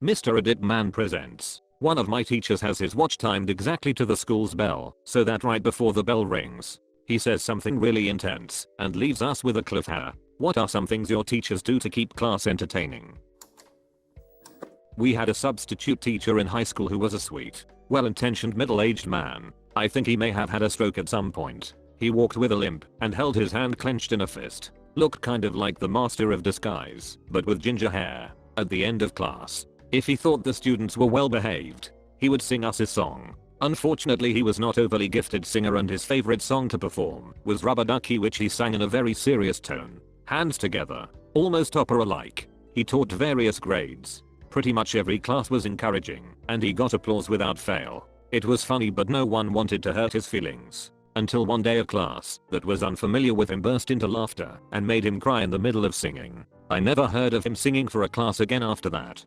Mr. Edit Man presents. One of my teachers has his watch timed exactly to the school's bell, so that right before the bell rings, he says something really intense and leaves us with a cliffhanger. What are some things your teachers do to keep class entertaining? We had a substitute teacher in high school who was a sweet, well-intentioned middle-aged man. I think he may have had a stroke at some point. He walked with a limp and held his hand clenched in a fist. Looked kind of like the master of disguise, but with ginger hair. At the end of class, if he thought the students were well behaved, he would sing us his song. Unfortunately, he was not overly gifted singer and his favorite song to perform was Rubber Ducky, which he sang in a very serious tone. Hands together, almost opera-like. He taught various grades. Pretty much every class was encouraging, and he got applause without fail. It was funny, but no one wanted to hurt his feelings. Until one day a class that was unfamiliar with him burst into laughter and made him cry in the middle of singing. I never heard of him singing for a class again after that.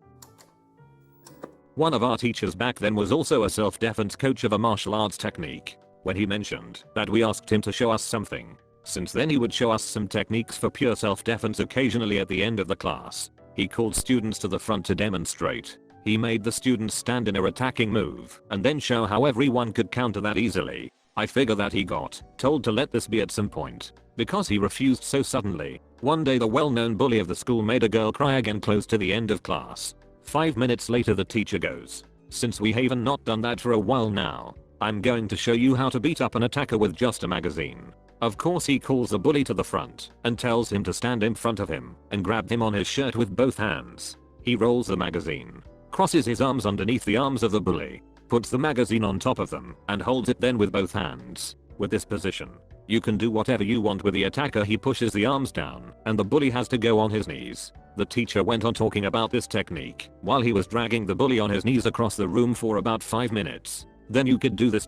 One of our teachers back then was also a self-defense coach of a martial arts technique. When he mentioned that, we asked him to show us something. Since then he would show us some techniques for pure self-defense occasionally at the end of the class. He called students to the front to demonstrate. He made the students stand in a attacking move and then show how everyone could counter that easily. I figure that he got told to let this be at some point because he refused so suddenly. One day the well-known bully of the school made a girl cry again close to the end of class. 5 minutes later the teacher goes, "Since we haven't not done that for a while now, I'm going to show you how to beat up an attacker with just a magazine." Of course he calls the bully to the front and tells him to stand in front of him and grab him on his shirt with both hands. He rolls the magazine, crosses his arms underneath the arms of the bully, puts the magazine on top of them and holds it then with both hands. With this position, you can do whatever you want with the attacker. He pushes the arms down and the bully has to go on his knees. The teacher went on talking about this technique while he was dragging the bully on his knees across the room for about 5 minutes. Then you could do this ...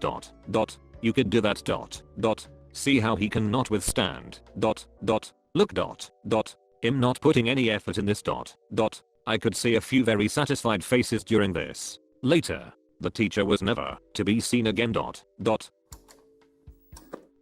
You could do that ... See how he cannot withstand ... Look ... Him not putting any effort in this ... I could see a few very satisfied faces during this. Later, the teacher was never to be seen again ...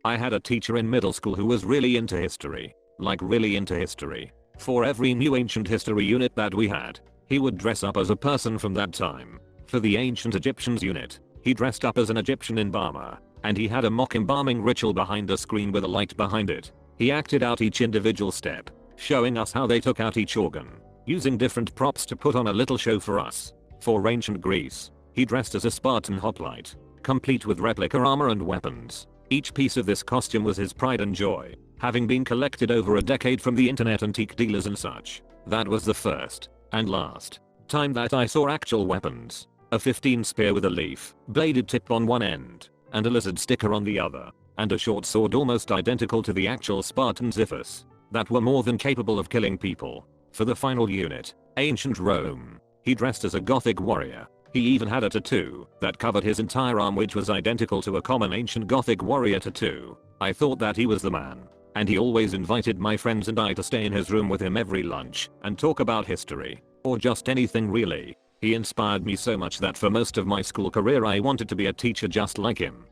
I had a teacher in middle school who was really into history. Like really into history. For every new ancient history unit that we had, he would dress up as a person from that time. For the ancient Egyptians unit, he dressed up as an Egyptian embalmer, and he had a mock embalming ritual behind a screen with a light behind it. He acted out each individual step, showing us how they took out each organ, using different props to put on a little show for us. For ancient Greece, he dressed as a Spartan hoplite, complete with replica armor and weapons. Each piece of this costume was his pride and joy, having been collected over a decade from the internet antique dealers and such. That was the first and last time that I saw actual weapons. A 15 spear with a leaf bladed tip on one end and a lizard sticker on the other, and a short sword almost identical to the actual Spartan Xiphus, that were more than capable of killing people. For the final unit, ancient Rome, he dressed as a Gothic warrior. He even had a tattoo that covered his entire arm, which was identical to a common ancient Gothic warrior tattoo. I thought that he was the man, and he always invited my friends and I to stay in his room with him every lunch and talk about history, or just anything really. He inspired me so much that for most of my school career I wanted to be a teacher just like him.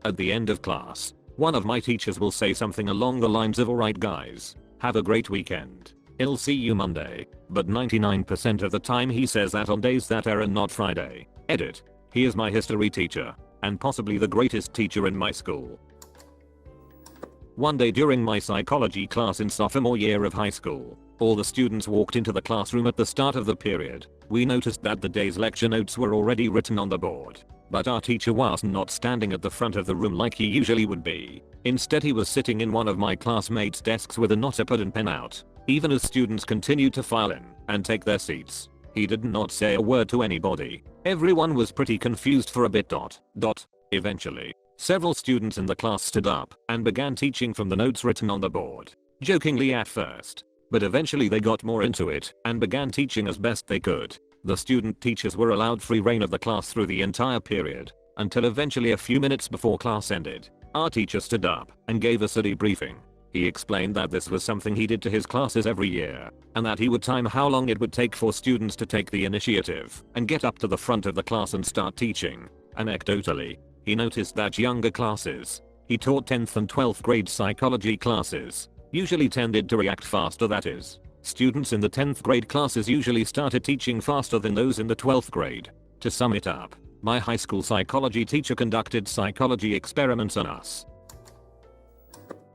At the end of class, one of my teachers will say something along the lines of, "Alright guys, have a great weekend. I'll see you Monday." But 99% of the time he says that on days that are not Friday. Edit. He is my history teacher, and possibly the greatest teacher in my school. One day during my psychology class in sophomore year of high school, all the students walked into the classroom at the start of the period. We noticed that the day's lecture notes were already written on the board, but our teacher was not standing at the front of the room like he usually would be. Instead he was sitting in one of my classmates' desks with a notepad and pen out. Even as students continued to file in and take their seats, he did not say a word to anybody. Everyone was pretty confused for a bit. Eventually, several students in the class stood up and began teaching from the notes written on the board. Jokingly at first, but eventually they got more into it and began teaching as best they could. The student teachers were allowed free reign of the class through the entire period, until eventually a few minutes before class ended, our teacher stood up and gave us a debriefing. He explained that this was something he did to his classes every year, and that he would time how long it would take for students to take the initiative and get up to the front of the class and start teaching. Anecdotally, he noticed that younger classes, he taught 10th and 12th grade psychology classes, usually tended to react faster, that is, Students in the 10th grade classes usually started teaching faster than those in the 12th grade. To sum it up, my high school psychology teacher conducted psychology experiments on us.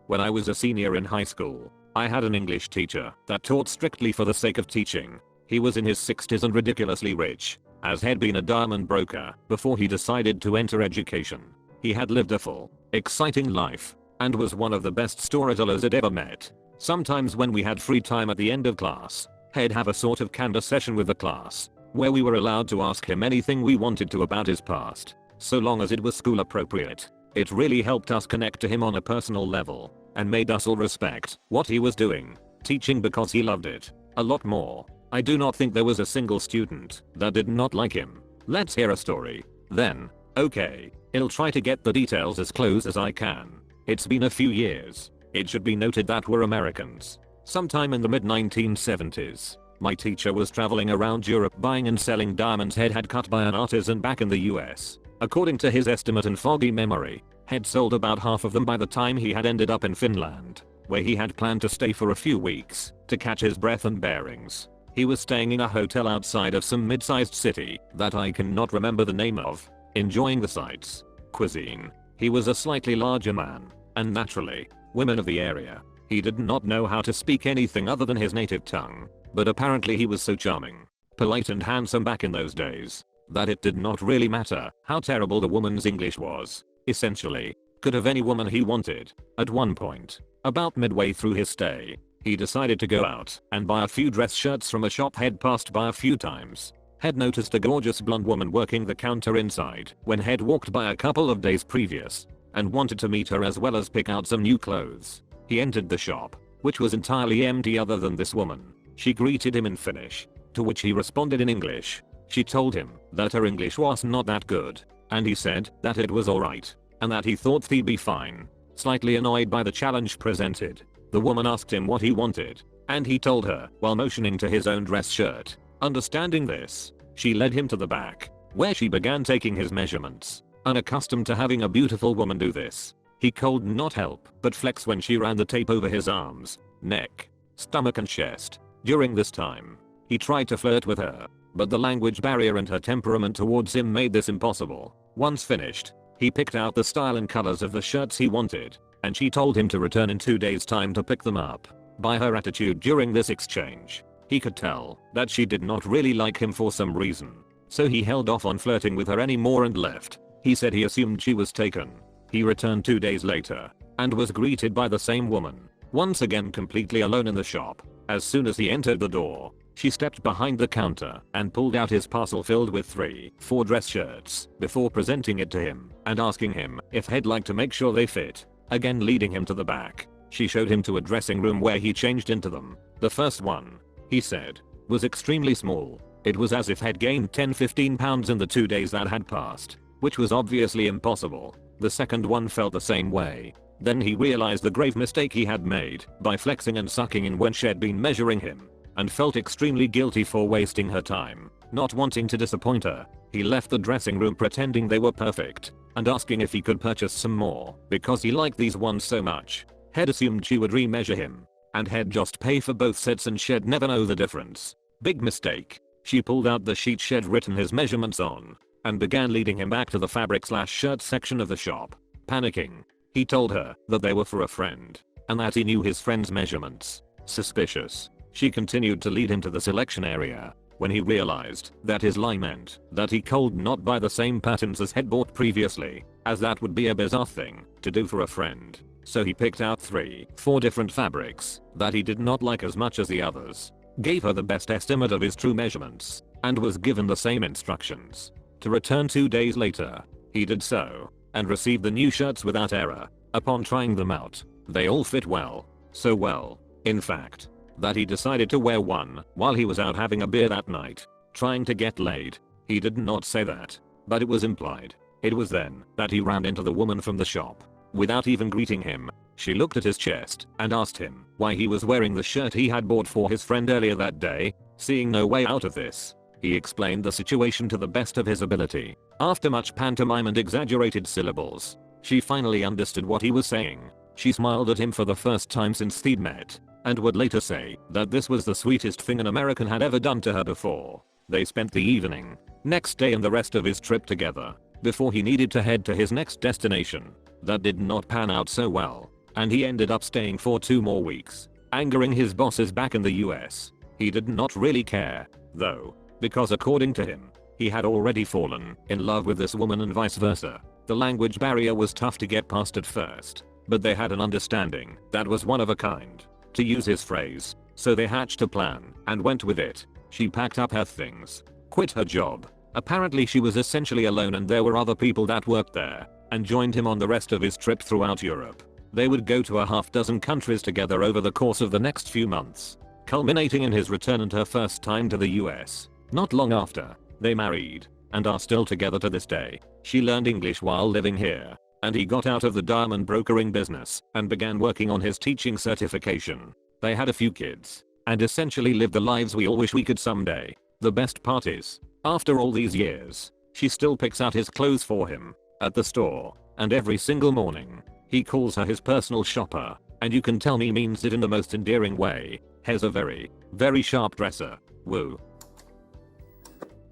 When I was a senior in high school, I had an English teacher that taught strictly for the sake of teaching. He was in his 60s and ridiculously rich, as had been a diamond broker before he decided to enter education. He had lived a full, exciting life, and was one of the best storytellers I'd ever met. Sometimes when we had free time at the end of class, he'd have a sort of candor session with the class, where we were allowed to ask him anything we wanted to about his past, so long as it was school appropriate. It really helped us connect to him on a personal level, and made us all respect what he was doing, teaching because he loved it a lot more. I do not think there was a single student that did not like him. Let's hear a story. Then, okay, I'll try to get the details as close as I can. It's been a few years. It should be noted that we're Americans. Sometime in the mid-1970s, my teacher was traveling around Europe buying and selling diamonds he'd had cut by an artisan back in the US. According to his estimate and foggy memory, he'd sold about half of them by the time he had ended up in Finland, where he had planned to stay for a few weeks to catch his breath and bearings. He was staying in a hotel outside of some mid-sized city that I cannot remember the name of, enjoying the sights, cuisine. He was a slightly larger man, and naturally, women of the area. He did not know how to speak anything other than his native tongue, but apparently he was so charming, polite and handsome back in those days, that it did not really matter how terrible the woman's English was. Essentially, could have any woman he wanted. At one point, about midway through his stay, he decided to go out and buy a few dress shirts from a shop he'd passed by a few times. Had noticed a gorgeous blonde woman working the counter inside when he'd walked by a couple of days previous, and wanted to meet her as well as pick out some new clothes. He entered the shop, which was entirely empty other than this woman. She greeted him in Finnish, to which he responded in English. She told him that her English was not that good, and he said that it was alright, and that he thought he'd be fine. Slightly annoyed by the challenge presented, the woman asked him what he wanted, and he told her while motioning to his own dress shirt. Understanding this, she led him to the back, where she began taking his measurements. Unaccustomed to having a beautiful woman do this, he could not help but flex when she ran the tape over his arms, neck, stomach and chest. During this time, he tried to flirt with her, but the language barrier and her temperament towards him made this impossible. Once finished, he picked out the style and colors of the shirts he wanted, and she told him to return in 2 days' time to pick them up. By her attitude during this exchange, he could tell that she did not really like him for some reason, so he held off on flirting with her anymore and left. He said he assumed she was taken. He returned 2 days later, and was greeted by the same woman, once again completely alone in the shop. As soon as he entered the door, she stepped behind the counter and pulled out his parcel filled with 3-4 dress shirts before presenting it to him and asking him if he'd like to make sure they fit. Again leading him to the back, she showed him to a dressing room where he changed into them. The first one, he said, was extremely small. It was as if he'd gained 10-15 pounds in the 2 days that had passed, which was obviously impossible. The second one felt the same way. Then he realized the grave mistake he had made by flexing and sucking in when she'd been measuring him, and felt extremely guilty for wasting her time. Not wanting to disappoint her, he left the dressing room pretending they were perfect, and asking if he could purchase some more because he liked these ones so much. He'd assumed she would remeasure him, and he'd just pay for both sets and she'd never know the difference. Big mistake. She pulled out the sheet she'd written his measurements on, and began leading him back to the fabric/shirt section of the shop. Panicking, he told her that they were for a friend, and that he knew his friend's measurements. Suspicious, she continued to lead him to the selection area, when he realized that his lie meant that he could not buy the same patterns as he'd bought previously, as that would be a bizarre thing to do for a friend. So he picked out 3-4 different fabrics that he did not like as much as the others, gave her the best estimate of his true measurements, and was given the same instructions to return 2 days later. He did so, and received the new shirts without error. Upon trying them out, they all fit well. So well, in fact, that he decided to wear one while he was out having a beer that night, trying to get laid. He did not say that, but it was implied. It was then that he ran into the woman from the shop. Without even greeting him, she looked at his chest and asked him why he was wearing the shirt he had bought for his friend earlier that day. Seeing no way out of this, he explained the situation to the best of his ability. After much pantomime and exaggerated syllables, she finally understood what he was saying. She smiled at him for the first time since they'd met, and would later say that this was the sweetest thing an American had ever done to her before. They spent the evening, next day and the rest of his trip together before he needed to head to his next destination. That did not pan out so well, and he ended up staying for 2 more weeks, angering his bosses back in the US. He did not really care, though, because according to him, he had already fallen in love with this woman and vice versa. The language barrier was tough to get past at first, but they had an understanding that was one of a kind, to use his phrase. So they hatched a plan and went with it. She packed up her things, quit her job. Apparently she was essentially alone and there were other people that worked there, and joined him on the rest of his trip throughout Europe. They would go to a half-dozen countries together over the course of the next few months, culminating in his return and her first time to the US. Not long after, they married, and are still together to this day. She learned English while living here, and he got out of the diamond brokering business and began working on his teaching certification. They had a few kids, and essentially lived the lives we all wish we could someday. The best part is, after all these years, she still picks out his clothes for him at the store, and every single morning, he calls her his personal shopper, and you can tell me means it in the most endearing way. He's a very, very sharp dresser. Woo.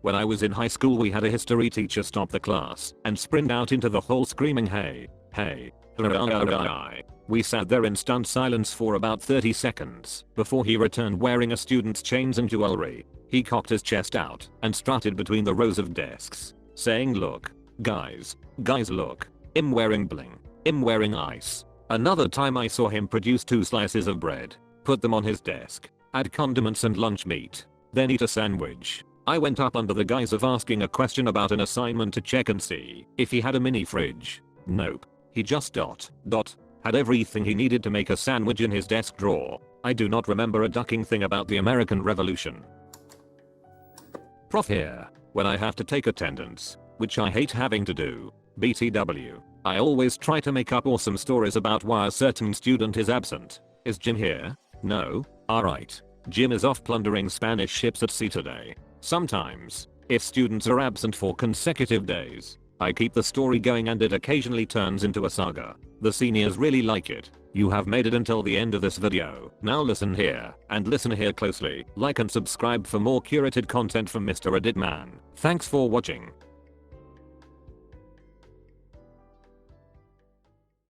When I was in high school we had a history teacher stop the class and sprint out into the hall screaming hey, hey, hooray. We sat there in stunned silence for about 30 seconds before he returned wearing a student's chains and jewelry. He cocked his chest out and strutted between the rows of desks, saying look, guys look, I'm wearing bling, I'm wearing ice. Another time I saw him produce 2 slices of bread, put them on his desk, add condiments and lunch meat, then eat a sandwich. I went up under the guise of asking a question about an assignment to check and see if he had a mini fridge. Nope. He just had everything he needed to make a sandwich in his desk drawer. I do not remember a ducking thing about the American Revolution. Prof here. When I have to take attendance, which I hate having to do, BTW, I always try to make up awesome stories about why a certain student is absent. Is Jim here? No? Alright. Jim is off plundering Spanish ships at sea today. Sometimes, if students are absent for consecutive days, I keep the story going and it occasionally turns into a saga. The seniors really like it. You have made it until the end of this video. Now listen here, and listen here closely. Like and subscribe for more curated content from Mr. Reddit Man. Thanks for watching.